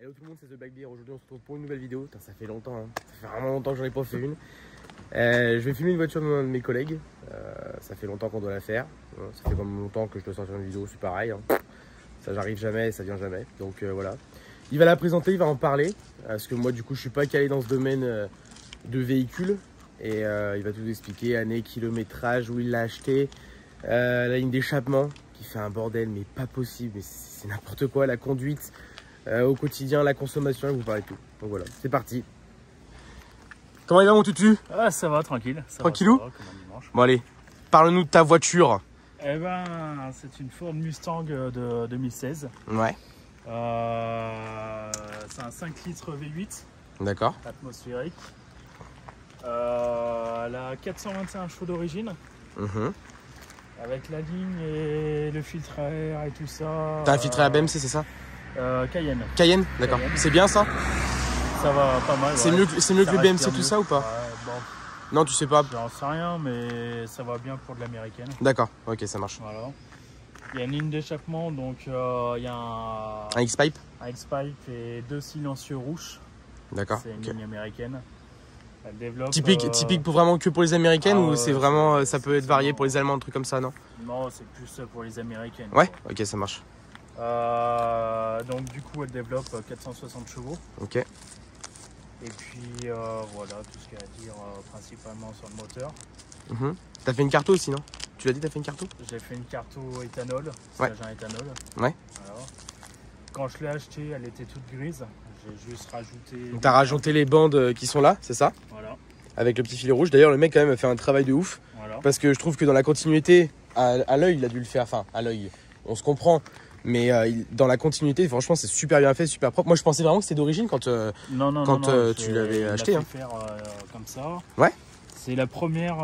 Hello tout le monde, c'est The Black Bear. Aujourd'hui on se retrouve pour une nouvelle vidéo. Putain, ça fait longtemps, hein. Ça fait vraiment longtemps que j'en ai pas fait une. Je vais filmer une voiture d'un de mes collègues. Ça fait longtemps qu'on doit la faire. Ça fait comme longtemps que je dois sortir une vidéo, c'est pareil, hein. Ça j'arrive jamais, ça vient jamais. Donc voilà. Il va la présenter, il va en parler. Parce que moi du coup je suis pas calé dans ce domaine de véhicules. Et il va tout expliquer, année, kilométrage, où il l'a acheté. La ligne d'échappement qui fait un bordel mais pas possible. Mais c'est n'importe quoi, la conduite. Au quotidien, la consommation, il vous parle de tout. Donc voilà, c'est parti. Comment il va mon tutu? Ah, ça va, tranquille. Tranquillou? Ça va, comme un dimanche. Bon allez, parle-nous de ta voiture. Eh ben, c'est une Ford Mustang de 2016. Ouais. C'est un 5 litres V8 D'accord. atmosphérique. Elle a 421 chevaux d'origine. Avec la ligne et le filtre à air et tout ça. T'as un filtre à BMC, c'est ça? Cayenne. Cayenne, d'accord. C'est bien ça? Ça va pas mal. C'est ouais. mieux que le BMC tout ça ou pas? Ouais, bon, Non, tu sais pas. j'en sais rien, mais ça va bien pour de l'américaine. D'accord, ok, ça marche. Voilà. Il y a une ligne d'échappement, donc il y a Un X-Pipe? un X-Pipe et 2 silencieux rouges. D'accord. C'est une Ok. ligne américaine. Elle développe. Typique pour vraiment que pour les américaines ou c'est vraiment ça peut être varié bon. pour les allemands, un truc comme ça, non? Non, c'est plus pour les américaines. Ouais, ok, ça marche. Donc du coup, elle développe 460 chevaux. Ok. Et puis voilà, tout ce qu'il y a à dire principalement sur le moteur. T'as fait une carto aussi, non? Tu l'as dit, t'as fait une carto? J'ai fait une carto éthanol, Ouais. c'est un éthanol. Ouais. Voilà. Quand je l'ai achetée, elle était toute grise. J'ai juste rajouté. Donc t'as rajouté les bandes qui sont là, c'est ça? Voilà, Avec le petit filet rouge. D'ailleurs, le mec quand même a fait un travail de ouf. voilà. Parce que je trouve que dans la continuité, à l'œil, il a dû le faire. Enfin, à l'œil, on se comprend. Mais dans la continuité, franchement, c'est super bien fait, super propre. Moi, je pensais vraiment que c'était d'origine quand tu l'avais acheté. Il a fait faire comme ça. Ouais. C'est la première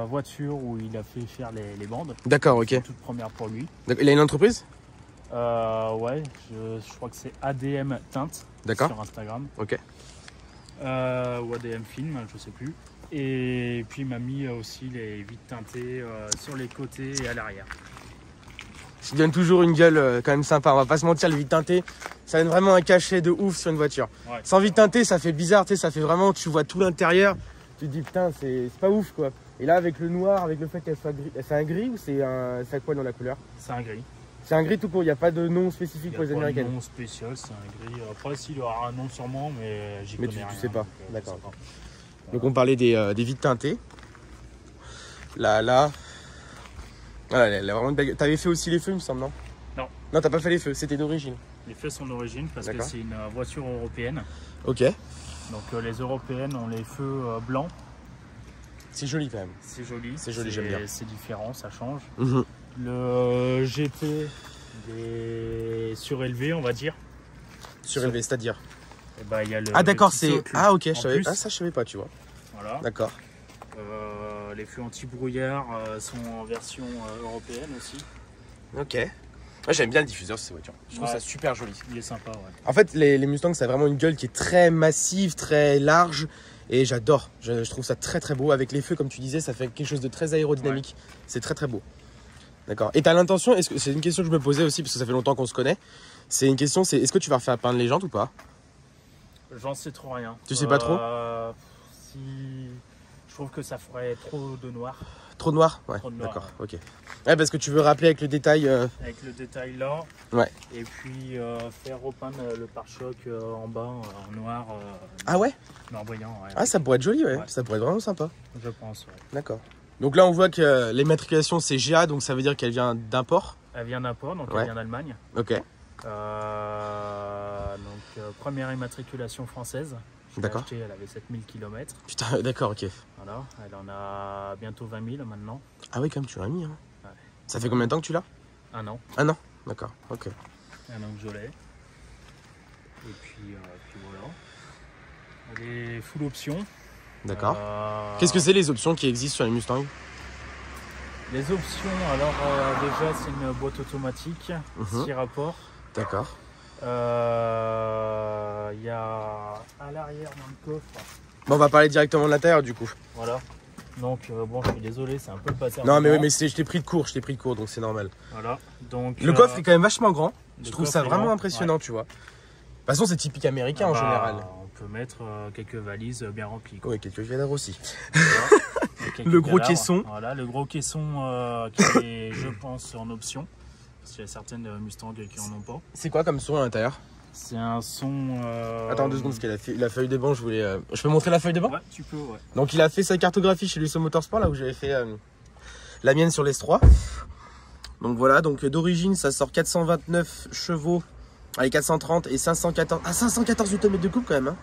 voiture où il a fait faire les bandes. D'accord, ok. C'est la toute première pour lui. Il a une entreprise? Ouais, je crois que c'est ADM Teinte D'accord. sur Instagram. Ok. Ou ADM Film, je sais plus. Et puis il m'a mis aussi les vitres teintées sur les côtés et à l'arrière. Ça donne toujours une gueule quand même sympa. On va pas se mentir, les vitres teintées, ça donne vraiment un cachet de ouf sur une voiture. Ouais. Sans vitres teintées, ça fait bizarre, tu sais, ça fait vraiment, tu vois tout l'intérieur. Tu te dis putain, c'est pas ouf quoi. Et là, avec le noir, avec le fait qu'elle soit gris, c'est un gris ou c'est quoi dans la couleur? C'est un gris. C'est un gris tout court, il n'y a pas de nom spécifique pour les Il y a pas de américaines. nom spécial, c'est un gris. Après, s'il aura un nom sûrement, mais j'y connais rien. tu sais pas. Donc, D'accord. je sais pas. Donc on parlait des vitres teintées. Là. Voilà, elle a vraiment une bague. T'avais fait aussi les feux, il me semble, non? Non. Non, t'as pas fait les feux, c'était d'origine. Les feux sont d'origine parce que D'accord. c'est une voiture européenne. Ok. Donc les européennes ont les feux blancs. C'est joli quand même. C'est joli. C'est joli, j'aime bien. C'est différent, ça change. Le GP est surélevé, on va dire. Surélevé, c'est-à-dire. Et bah, il y a le, Ah d'accord, le petit c'est. socle Ah ok, en plus. ça je savais pas, tu vois. Voilà. D'accord. Les feux anti-brouillard sont en version européenne aussi. Ok. Moi j'aime bien le diffuseur sur ces voitures. Je trouve Ouais. ça super joli. Il est sympa, ouais. En fait, les Mustangs, ça a vraiment une gueule qui est très massive, très large. Et j'adore. Je trouve ça très très beau. Avec les feux, comme tu disais, ça fait quelque chose de très aérodynamique. Ouais. C'est très très beau. D'accord. Et t'as l'intention, c'est une question que je me posais aussi, parce que ça fait longtemps qu'on se connaît. C'est une question, est-ce que tu vas refaire peindre les jantes ou pas? J'en sais trop rien. Tu sais pas trop? Si... Je trouve que ça ferait trop de noir. Trop noir? Ouais, Trop de noir, d'accord, ok. Ouais, parce que tu veux rappeler avec le détail... Avec le détail là. Ouais. Et puis faire repeindre le pare-choc en bas en noir. Ah ouais? Noir brillant, ouais. Ah, ça pourrait être joli, ouais. Ouais. Ça pourrait être vraiment sympa. Je pense, ouais. D'accord. Donc là, on voit que l'immatriculation, c'est GA, donc ça veut dire qu'elle vient d'import. Elle vient d'import, donc Ouais. elle vient d'Allemagne. Ok. Première immatriculation française. Je l'ai D'accord. achetée, elle avait 7000 km. Putain, d'accord, ok. Voilà, elle en a bientôt 20 000 maintenant. Ah oui, quand même, tu l'as mis, hein. Ouais. Ça fait combien de temps que tu l'as? Un an. Un an. D'accord, ok. Un an que je l'ai. Et puis voilà. Elle est full option. D'accord. Qu'est-ce que c'est les options qui existent sur les Mustangs? Les options, alors déjà c'est une boîte automatique, 6 rapports. D'accord. Il y a à l'arrière dans le coffre. Bon, on va parler directement de l'intérieur du coup. Voilà. Donc bon, je suis désolé, c'est un peu le bazar. Non, mais oui, mais je t'ai pris de court, donc c'est normal. Voilà. Donc Le coffre est quand même vachement grand. Je le trouve coffre ça est vraiment grand, impressionnant, tu vois. toute façon, c'est typique américain en général. On peut mettre quelques valises bien remplies. Oui, quelques cadavres aussi. Le gros caisson. Voilà, le gros caisson qui est, je pense, en option. Parce qu'il y a certaines Mustang qui en ont pas. C'est quoi comme son à l'intérieur? C'est un son... Attends 2 secondes, parce qu'il a fait la feuille de banc, je voulais... Je peux montrer la feuille de banc? Ouais, tu peux, ouais. Donc il a fait sa cartographie chez Lusso Motorsport, là où j'avais fait la mienne sur l'S3. Donc voilà, donc d'origine, ça sort 429 chevaux, avec 430 et 514... Ah, 514 Nm de coupe quand même, hein.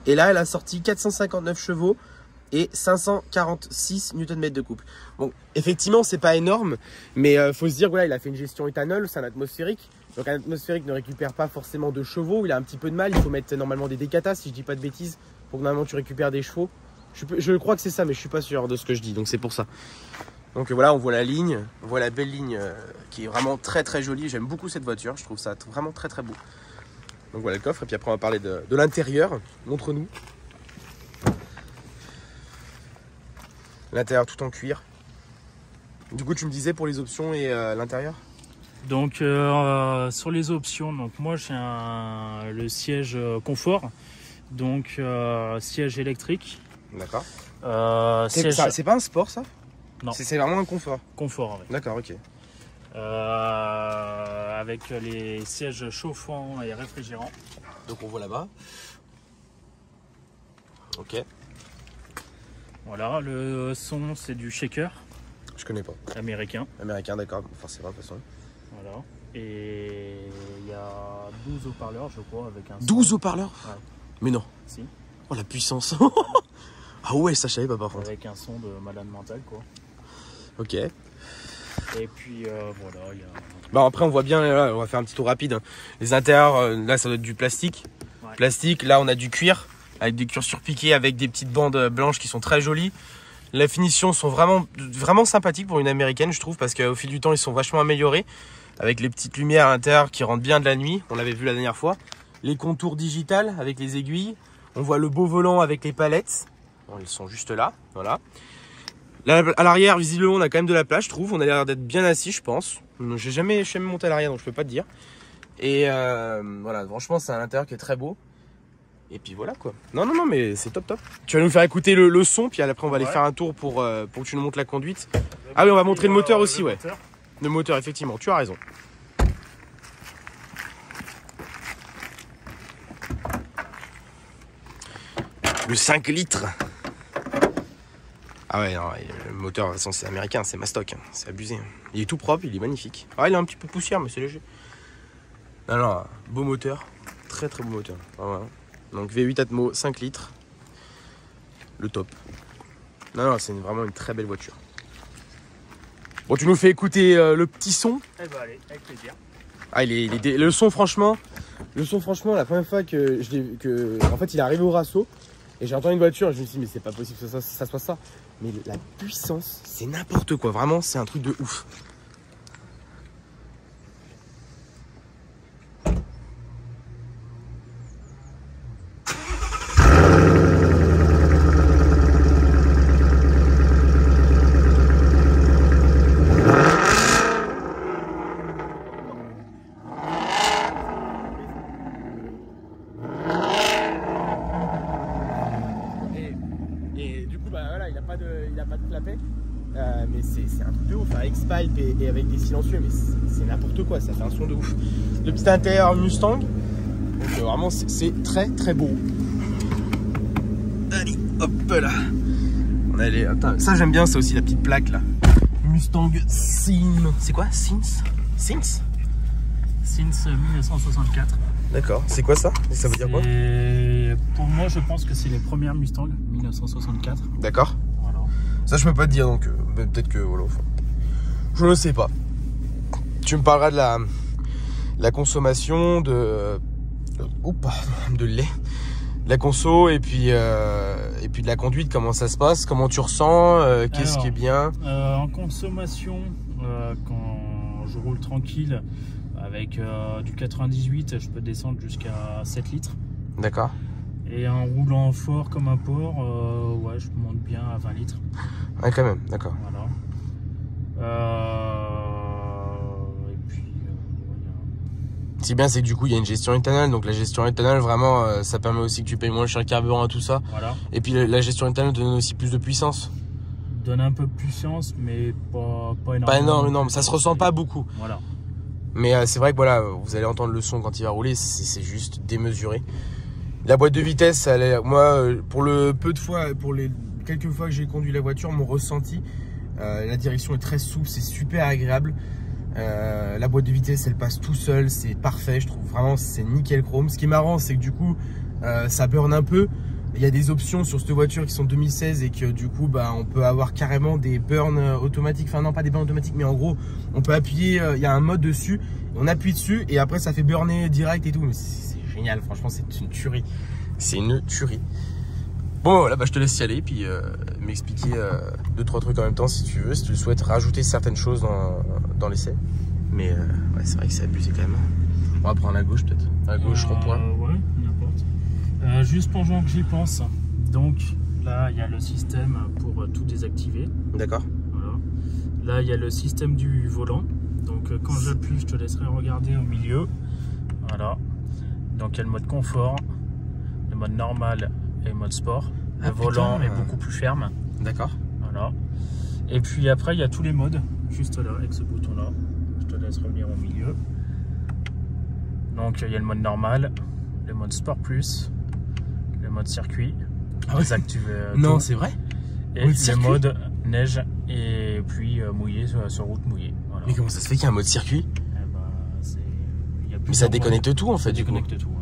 Et là, elle a sorti 459 chevaux et 546 Nm de couple. Bon, effectivement, c'est pas énorme, mais faut se dire, voilà, il a fait une gestion éthanol, c'est un atmosphérique. Donc un atmosphérique ne récupère pas forcément de chevaux, il a un petit peu de mal, il faut mettre normalement des décatas, si je dis pas de bêtises, pour que normalement tu récupères des chevaux. Je crois que c'est ça, mais je suis pas sûr de ce que je dis, donc c'est pour ça. Donc voilà, on voit la ligne, on voit la belle ligne qui est vraiment très très jolie. J'aime beaucoup cette voiture, je trouve ça vraiment très très beau. Donc voilà le coffre, et puis après on va parler de l'intérieur. Montre-nous. L'intérieur tout en cuir. Du coup, tu me disais pour les options et l'intérieur? Donc sur les options, donc moi j'ai le siège confort, donc siège électrique. D'accord. Siège... C'est pas un sport ça? Non. C'est vraiment un confort. Confort, oui. D'accord, ok. Avec les sièges chauffants et réfrigérants. Donc on voit là-bas. Ok. Voilà, le son c'est du shaker. Je connais pas. Américain. Américain, d'accord, forcément de toute façon. Voilà. Et il y a 12 haut-parleurs, je crois, avec un son. 12 haut-parleurs? Ouais. Mais non. Si. Oh la puissance. Ah ouais, ça je savais pas par contre. Avec un son de malade mental, quoi. Ok. Et puis voilà, il y a... Bah après on voit bien, là, on va faire un petit tour rapide. Hein. Les intérieurs, là ça doit être du plastique. Ouais. Plastique, là on a du cuir, avec des cuirs surpiqués, avec des petites bandes blanches qui sont très jolies. Les finitions sont vraiment sympathiques pour une américaine, je trouve, parce qu'au fil du temps ils sont vachement améliorés. Avec les petites lumières à l'intérieur qui rentrent bien de la nuit, on l'avait vu la dernière fois. Les contours digitales avec les aiguilles. On voit le beau volant avec les palettes. Bon, ils sont juste là, voilà. Là, à l'arrière, visiblement, on a quand même de la place, je trouve. On a l'air d'être bien assis, je pense. Je suis jamais monté à l'arrière, donc je peux pas te dire. Et voilà, franchement, c'est un intérieur qui est très beau. Et puis voilà, quoi. Non, mais c'est top. Tu vas nous faire écouter le son, puis après, on va aller faire un tour pour que tu nous montres la conduite. Ah oui, on va montrer le moteur aussi, ouais. Le moteur, effectivement, tu as raison. Le 5 litres. Ah ouais, non, le moteur, de toute façon, c'est américain, c'est Mastoc, hein, c'est abusé. Il est tout propre, il est magnifique. Ah, il a un petit peu de poussière, mais c'est léger. Non, beau moteur, très beau moteur. Ah, ouais. Donc V8 Atmo, 5 litres, le top. Non, c'est vraiment une très belle voiture. Bon, tu nous fais écouter le petit son? Eh ben allez, avec plaisir. Ah, le son, franchement, la première fois en fait, il est arrivé au Rasso. Et j'ai entendu une voiture et je me suis dit mais c'est pas possible que ça soit ça. Mais la puissance, c'est n'importe quoi. Vraiment, c'est un truc de ouf. Il a pas de clapet, mais c'est un truc de ouf, un X-Pipe et avec des silencieux, mais c'est n'importe quoi, ça fait un son de ouf. Le petit intérieur Mustang, donc vraiment c'est très beau. Allez, hop là. On a attends, ça j'aime bien, c'est aussi la petite plaque là. Mustang Sim. C'est quoi? Since 1964. D'accord, c'est quoi ça? Ça veut dire quoi? Pour moi, je pense que c'est les premières Mustang 1964. D'accord. Voilà. Ça, je peux pas te dire, donc peut-être que voilà. Je ne sais pas. Tu me parleras de la consommation de lait, de la conso et puis de la conduite. Comment ça se passe? Comment tu ressens? Qu'est-ce qui est bien? En consommation, quand je roule tranquille. Avec du 98, je peux descendre jusqu'à 7 litres. D'accord. Et en roulant fort comme un porc, ouais, je monte bien à 20 litres. Ouais, quand même, d'accord. Voilà. Et puis, Ce qui est bien, c'est que du coup, il y a une gestion éthanol. Donc la gestion éthanol, vraiment, ça permet aussi que tu payes moins cher le carburant et tout ça. Voilà. Et puis la gestion éthanol donne aussi plus de puissance. Donne un peu de puissance, mais pas énormément. Pas énorme, non, ça se ressent pas beaucoup. Voilà. Mais c'est vrai que voilà, vous allez entendre le son quand il va rouler, c'est juste démesuré. La boîte de vitesse, moi, pour le peu de fois, pour les quelques fois que j'ai conduit la voiture, mon ressenti, la direction est très souple, c'est super agréable. La boîte de vitesse, elle passe tout seul, c'est parfait, je trouve vraiment, c'est nickel chrome. Ce qui est marrant, c'est que du coup, ça burn un peu. Il y a des options sur cette voiture qui sont 2016 et que du coup, bah, on peut avoir carrément des burns automatiques. Enfin non, pas des burns automatiques, mais en gros, on peut appuyer, il y a un mode dessus, on appuie dessus et après ça fait burner direct et tout. Mais c'est génial, franchement, c'est une tuerie. C'est une tuerie. Bon voilà, bah, je te laisse y aller puis m'expliquer 2-3 trucs en même temps si tu veux, si tu souhaites rajouter certaines choses dans l'essai. Mais ouais, c'est vrai que c'est abusé quand même. On va prendre à gauche peut-être. À gauche, rond-point. Ouais, n'importe. Juste pendant que j'y pense, donc là il y a le système pour tout désactiver. D'accord. Voilà. Là il y a le système du volant. Donc quand j'appuie, je te laisserai regarder au milieu. Voilà. Donc il y a le mode confort, le mode normal et le mode sport. Le volant est beaucoup plus ferme. D'accord. Voilà. Et puis après il y a tous les modes, juste là avec ce bouton là. Je te laisse revenir au milieu. Donc il y a le mode normal, le mode sport plus, le mode circuit. Ah ouais. Non, c'est vrai. Et le mode neige et puis mouillé sur route mouillée. Voilà. Mais comment ça se fait qu'il y a un mode circuit? Mais ça déconnecte tout en fait. Ça déconnecte tout. Ouais.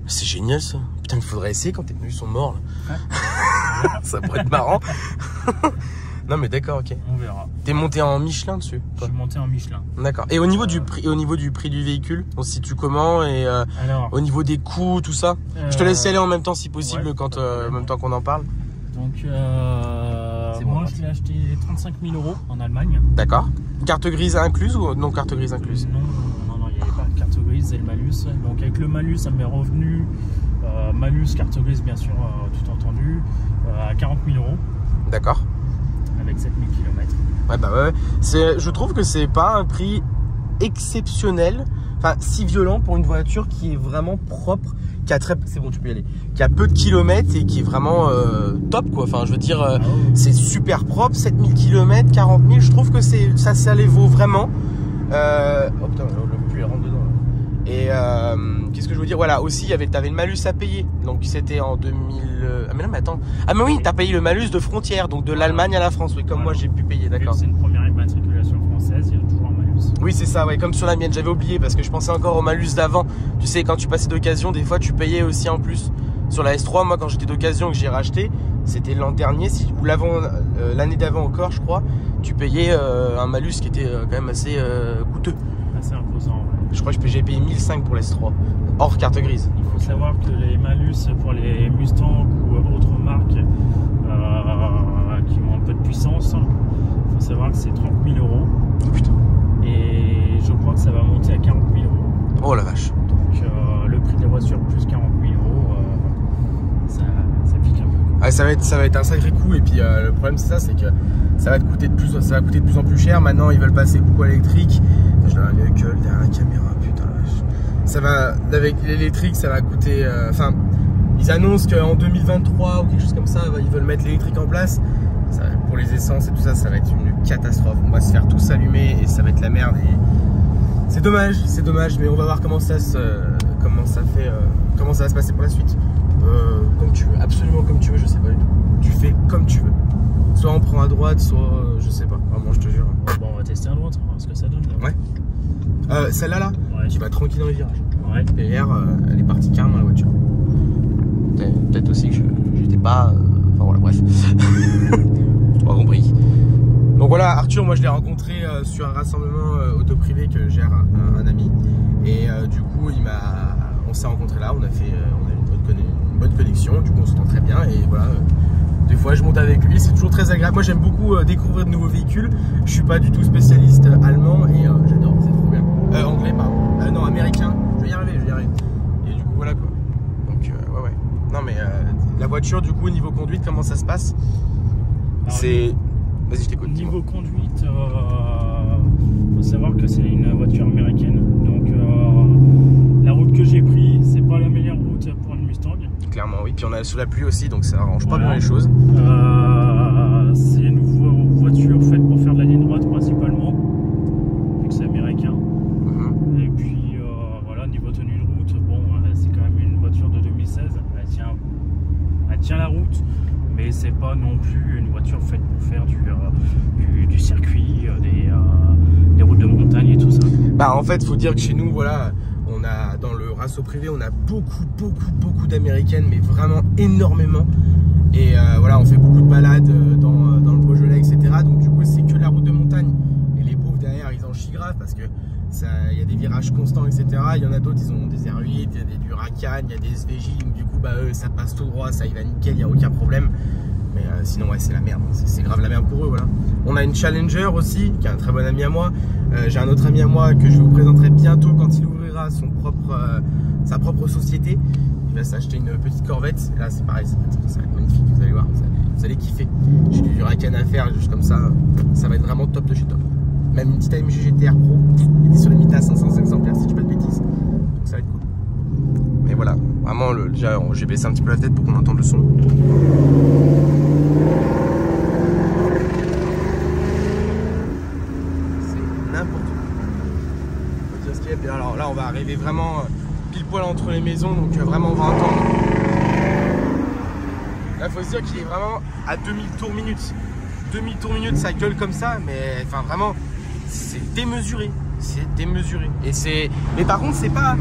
C'est génial ça. Putain, il faudrait essayer quand tes pneus sont morts là. Ouais. Ça pourrait être marrant. Non mais d'accord, ok. On verra. T'es monté en Michelin dessus? Je suis monté en Michelin. D'accord. Et au niveau du prix du véhicule, on se situe comment? Et alors, au niveau des coûts, tout ça? Je te laisse y aller en même temps si possible, ouais, quand en même temps qu'on en parle. Donc moi je l'ai acheté 35 000 € en Allemagne. D'accord. Carte grise incluse ou non carte grise incluse? Non, il n'y avait pas de carte grise et le malus. Donc avec le malus, ça m'est revenu, malus, carte grise bien sûr, tout entendu, à 40 000 €. D'accord. Avec 7000 km. Ouais, bah ouais. Je trouve que c'est pas un prix exceptionnel, enfin si violent pour une voiture qui est vraiment propre, qui a c'est bon, tu peux y aller, qui a peu de kilomètres et qui est vraiment top quoi. Enfin, je veux dire, c'est super propre, 7000 km, 40 000, je trouve que ça les vaut vraiment. Oh putain, le pluie rentre dedans. Et qu'est-ce que je veux dire? Voilà, aussi, t'avais le malus à payer. Donc c'était en 2000. Ah mais non, mais attends. Ah mais oui, t'as payé le malus de frontière, donc de l'Allemagne à la France. Oui, comme moi j'ai pu payer, d'accord. C'est une première immatriculation française, il y a toujours un malus. Oui, c'est ça, ouais, comme sur la mienne, j'avais oublié parce que je pensais encore au malus d'avant. Tu sais, quand tu passais d'occasion, des fois tu payais aussi en plus. Sur la S3, moi quand j'étais d'occasion que j'ai racheté, c'était l'an dernier, ou l'année d'avant encore, je crois, tu payais un malus qui était quand même assez coûteux. Assez imposant, ouais. Je crois que j'ai payé 1005 pour l'S3, hors carte grise. Il faut savoir que les malus pour les Mustang ou autres marques qui ont un peu de puissance, il faut savoir que c'est 30 000 €. Oh putain. Et je crois que ça va monter à 40 000 €. Oh la vache. Donc le prix de la voiture plus 40 000 €, ça pique un peu. Ah, ça va être un sacré coup. Et puis le problème c'est ça, c'est que ça va coûter de plus en plus cher. Maintenant ils veulent passer beaucoup à l'électrique. Je dois aller gueule derrière la caméra, putain la vache. Ça va, avec l'électrique, ça va coûter. Enfin, ils annoncent qu'en 2023 ou quelque chose comme ça, ils veulent mettre l'électrique en place. Ça, pour les essences et tout ça, ça va être une catastrophe. On va se faire tous allumer et ça va être la merde. C'est dommage, mais on va voir comment ça va se passer pour la suite. Comme tu veux, absolument comme tu veux, je sais pas du tout. Tu fais comme tu veux. Soit on prend à droite, soit je sais pas. Vraiment, je te jure. Bon, on va tester à droite, on va voir ce que ça donne. Là. Ouais. Celle-là, là, ouais. Tu vas tranquille dans les virages. Ouais. Et hier, elle est partie carrément la voiture. Peut-être aussi que j'étais pas. Enfin voilà, bref. Pas compris. Donc voilà, Arthur, moi je l'ai rencontré sur un rassemblement auto privé que gère un ami. Et du coup, on s'est rencontrés là, on a une bonne connexion, du coup on s'entend très bien. Et voilà, des fois je monte avec lui, c'est toujours très agréable. Moi j'aime beaucoup découvrir de nouveaux véhicules. Je suis pas du tout spécialiste allemand et j'adore, c'est trop bien. Anglais, pardon. Non, américain, je vais y arriver. Et du coup, voilà quoi. Donc, ouais. Non, mais la voiture, du coup, niveau conduite, comment ça se passe? C'est. Vas-y, je t'écoute. Niveau conduite, faut savoir que c'est une voiture américaine. Donc, oui, puis on a sous la pluie aussi, donc ça arrange pas bien les choses. C'est une voiture faite pour faire de la ligne droite principalement, vu que c'est américain. Et puis voilà, niveau tenue de route, bon, c'est quand même une voiture de 2016. Elle tient la route, mais c'est pas non plus une voiture faite pour faire du circuit, des routes de montagne et tout ça. Bah en fait, faut dire que chez nous, voilà, on a dans le raceau privé, on a beaucoup d'américaines, mais vraiment énormément. Et voilà, on fait beaucoup de balades dans le Beaujolais, etc. Donc du coup, c'est que la route de montagne. Et les pauvres derrière, ils en chient grave parce que il y a des virages constants, etc. Il y en a d'autres, ils ont des R8, il y a des Huracan, il y a des SVJ. Donc du coup, bah eux, ça passe tout droit, ça y va nickel, il n'y a aucun problème. Mais sinon, ouais, c'est la merde. C'est grave la merde pour eux, voilà. On a une Challenger aussi, qui est un très bon ami à moi. J'ai un autre ami à moi que je vous présenterai bientôt quand il ouvrira sa propre société. Il va s'acheter une petite Corvette. Et là, c'est pareil, ça va être magnifique. Vous allez voir, vous allez kiffer. J'ai du Huracan à faire, juste comme ça. Ça va être vraiment top de chez top. Même une petite AMG GTR Pro. Il est sur les limite à 500 exemplaires, si je dis pas de bêtises. Donc ça va être cool. Mais voilà, vraiment, déjà, j'ai baissé un petit peu la tête pour qu'on entende le son. C'est n'importe quoi. Alors là, on va arriver vraiment pile poil entre les maisons, donc vraiment on va entendre. Là, il faut se dire qu'il est vraiment à 2000 tours minute. 2000 tours minute, ça gueule comme ça, mais enfin vraiment, c'est démesuré. C'est démesuré. Mais par contre, c'est pas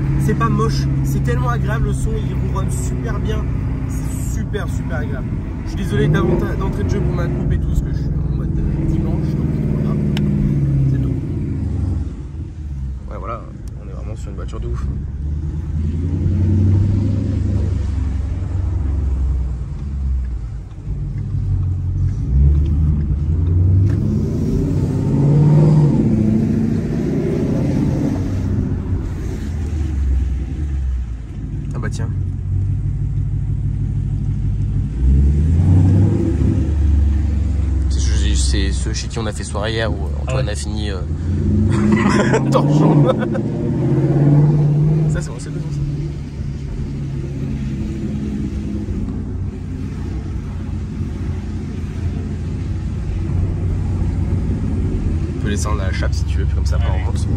moche. C'est tellement agréable, le son, il ronronne super bien. C'est super agréable. Je suis désolé d'entrée de jeu pour ma coupe et tout, parce que je suis en mode dimanche, donc voilà. C'est tout. Ouais, voilà, on est vraiment sur une voiture de ouf. Ah bah tiens. C'est ceux chez qui on a fait soirée hier où Antoine a fini torchon. Ça c'est bon, c'est bon ça. Tu peux descendre la chape si tu veux, puis comme ça après on remonte.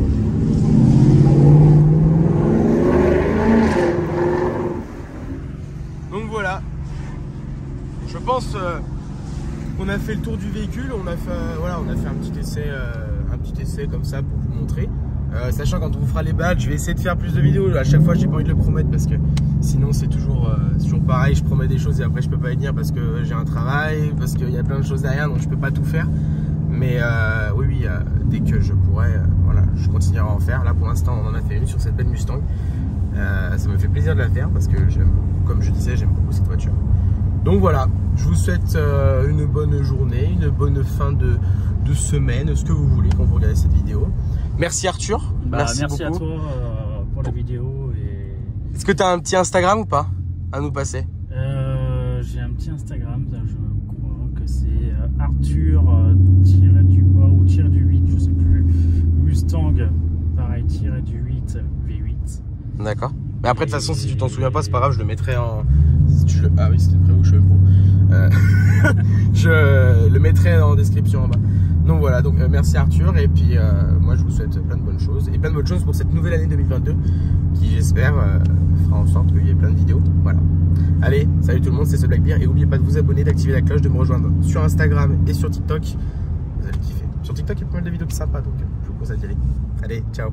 Donc voilà, je pense qu'on a fait le tour du véhicule, on a fait un petit essai comme ça pour vous montrer. Sachant quand on vous fera les balles, je vais essayer de faire plus de vidéos. À chaque fois, j'ai pas envie de le promettre parce que sinon c'est toujours pareil. Je promets des choses et après je peux pas y tenir parce que j'ai un travail, parce qu'il y a plein de choses derrière, donc je peux pas tout faire. Mais oui, dès que je pourrai, voilà, je continuerai à en faire. Là pour l'instant, on en a fait une sur cette belle Mustang. Ça me fait plaisir de la faire parce que comme je disais, j'aime beaucoup cette voiture. Donc voilà, je vous souhaite une bonne journée, une bonne fin de semaine, ce que vous voulez quand vous regardez cette vidéo. Merci Arthur. Merci beaucoup à toi pour la vidéo. Est-ce que tu as un petit Instagram ou pas à nous passer? J'ai un petit Instagram, je crois que c'est Arthur-du-bas ou -du-8, je sais plus. Mustang, pareil, -du-8, V8. D'accord. Mais après, de toute façon, si tu t'en souviens pas, c'est pas grave, je le mettrai en. Ah oui, c'était prévu, je sais pas. Je le mettrai en description en bas. Donc voilà, donc merci Arthur. Et puis moi, je vous souhaite plein de bonnes choses. Et plein de bonnes choses pour cette nouvelle année 2022 qui, j'espère, fera en sorte qu'il y ait plein de vidéos. Voilà. Allez, salut tout le monde, c'est ce Blackbeard. Et n'oubliez pas de vous abonner, d'activer la cloche, de me rejoindre sur Instagram et sur TikTok. Vous allez kiffer. Sur TikTok, il y a pas mal de vidéos qui sont sympas, donc je vous conseille d'y aller. Allez, ciao.